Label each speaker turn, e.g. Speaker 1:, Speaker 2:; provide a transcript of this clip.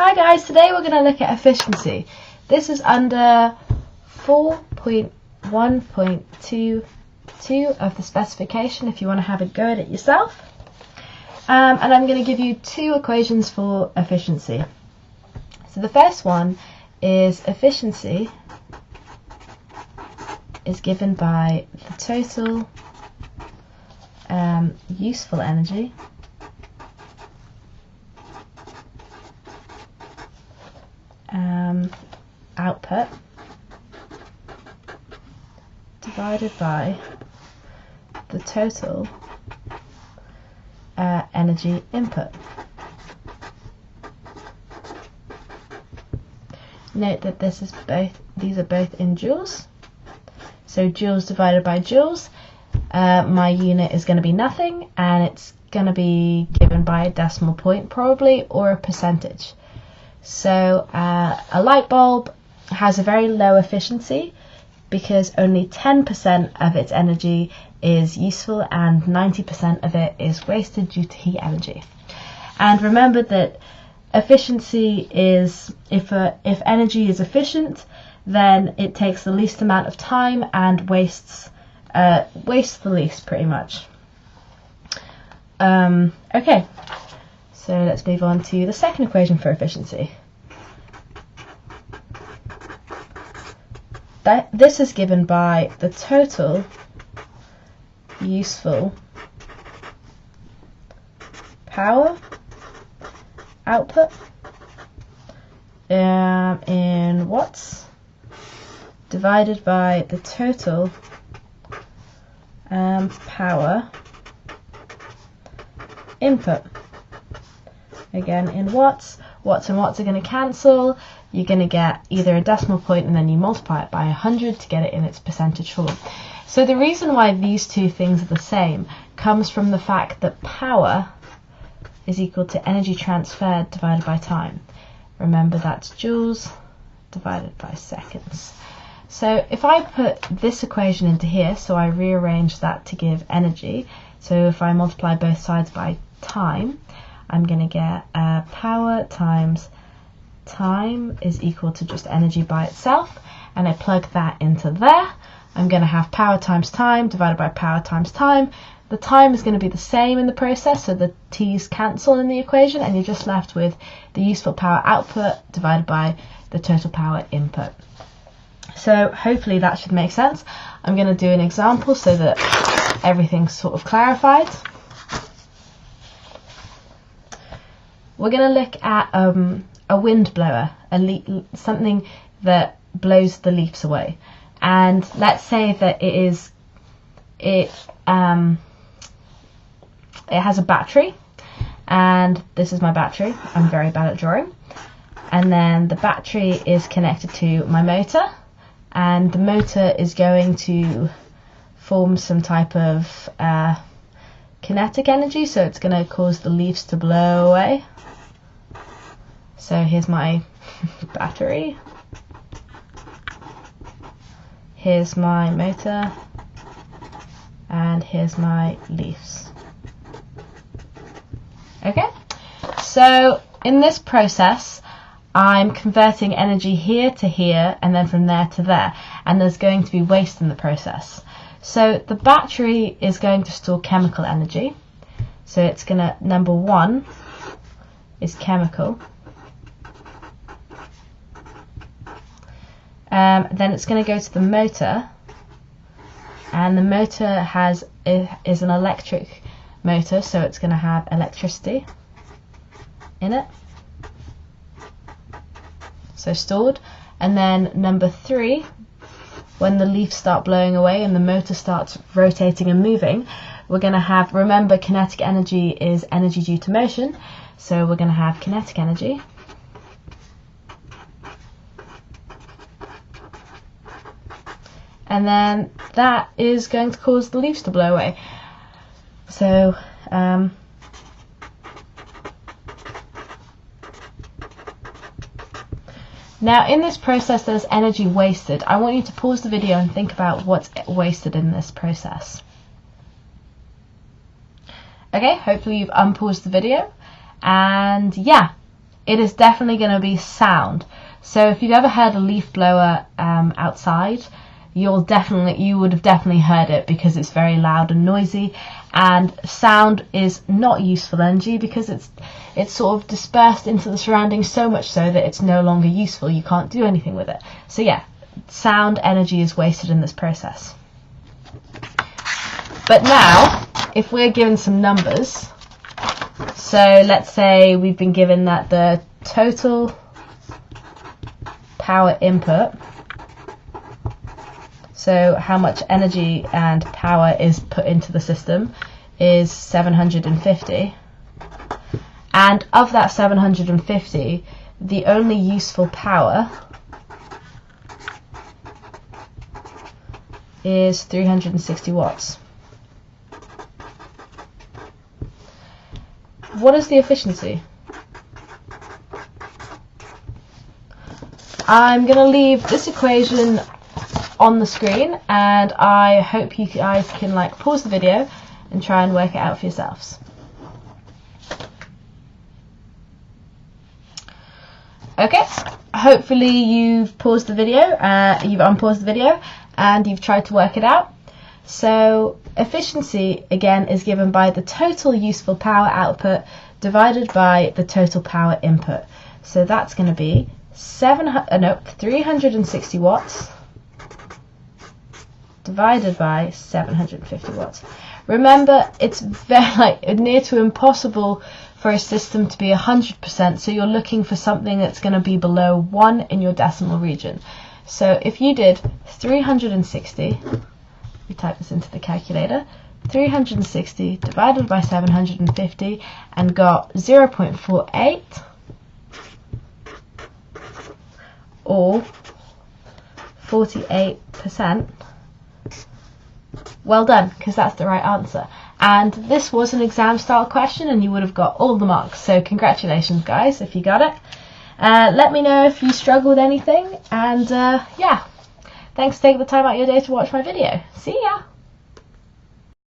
Speaker 1: Hi guys, today we're going to look at efficiency. This is under 4.1.22 of the specification if you want to have a go at it yourself. And I'm going to give you two equations for efficiency. So the first one is efficiency is given by the total useful energy output divided by the total energy input. Note that these are both in joules. So joules divided by joules, my unit is going to be nothing, and it's going to be given by a decimal point probably, or a percentage. So a light bulb has a very low efficiency because only 10% of its energy is useful and 90% of it is wasted due to heat energy. And remember that efficiency is, if energy is efficient, then it takes the least amount of time and wastes the least, pretty much. Okay, so let's move on to the second equation for efficiency. This is given by the total useful power output in watts divided by the total power input. Again, in watts. Watts and watts are going to cancel. You're going to get either a decimal point and then you multiply it by 100 to get it in its percentage form. So the reason why these two things are the same comes from the fact that power is equal to energy transferred divided by time. Remember, that's joules divided by seconds. So if I put this equation into here, so I rearrange that to give energy, so if I multiply both sides by time, I'm going to get power times time is equal to just energy by itself, and I plug that into there. I'm going to have power times time divided by power times time. The time is going to be the same in the process, so the t's cancel in the equation, and you're just left with the useful power output divided by the total power input. So hopefully that should make sense. I'm going to do an example so that everything's sort of clarified. We're going to look at a wind blower, something that blows the leaves away. And let's say that it has a battery, and this is my battery. I'm very bad at drawing. And then the battery is connected to my motor, and the motor is going to form some type of kinetic energy, so it's going to cause the leaves to blow away. So here's my battery, here's my motor, and here's my leaves. Okay, so in this process I'm converting energy here to here and then from there to there, and there's going to be waste in the process. So the battery is going to store chemical energy, so it's going to, number one is chemical. Then it's going to go to the motor, and the motor is an electric motor, so it's going to have electricity in it, so stored. And then number three, when the leaves start blowing away and the motor starts rotating and moving, we're going to have, remember, kinetic energy is energy due to motion, so we're going to have kinetic energy. And then that is going to cause the leaves to blow away. So now in this process there's energy wasted. I want you to pause the video and think about what's wasted in this process. Okay, hopefully you've unpaused the video, and yeah, it is definitely going to be sound. So if you've ever heard a leaf blower outside, you would have definitely heard it, because it's very loud and noisy. And sound is not useful energy, because it's sort of dispersed into the surroundings so much so that it's no longer useful. You can't do anything with it. So yeah, sound energy is wasted in this process. But now, if we're given some numbers, so let's say we've been given that the total power input, so how much energy and power is put into the system, is 750. And of that 750, the only useful power is 360 watts. What is the efficiency? I'm going to leave this equation on the screen, and I hope you guys can pause the video and try and work it out for yourselves. Okay, hopefully you've paused the video, you've unpaused the video, and you've tried to work it out. So efficiency again is given by the total useful power output divided by the total power input. So that's going to be 360 watts divided by 750 watts. Remember, it's very near to impossible for a system to be 100%, so you're looking for something that's going to be below 1 in your decimal region. So if you did 360, we type this into the calculator, 360 divided by 750 and got 0.48, or 48%. Well done, because that's the right answer. And this was an exam style question, and you would have got all the marks. So congratulations guys if you got it. Let me know if you struggle with anything, and yeah, thanks for taking the time out of your day to watch my video. See ya!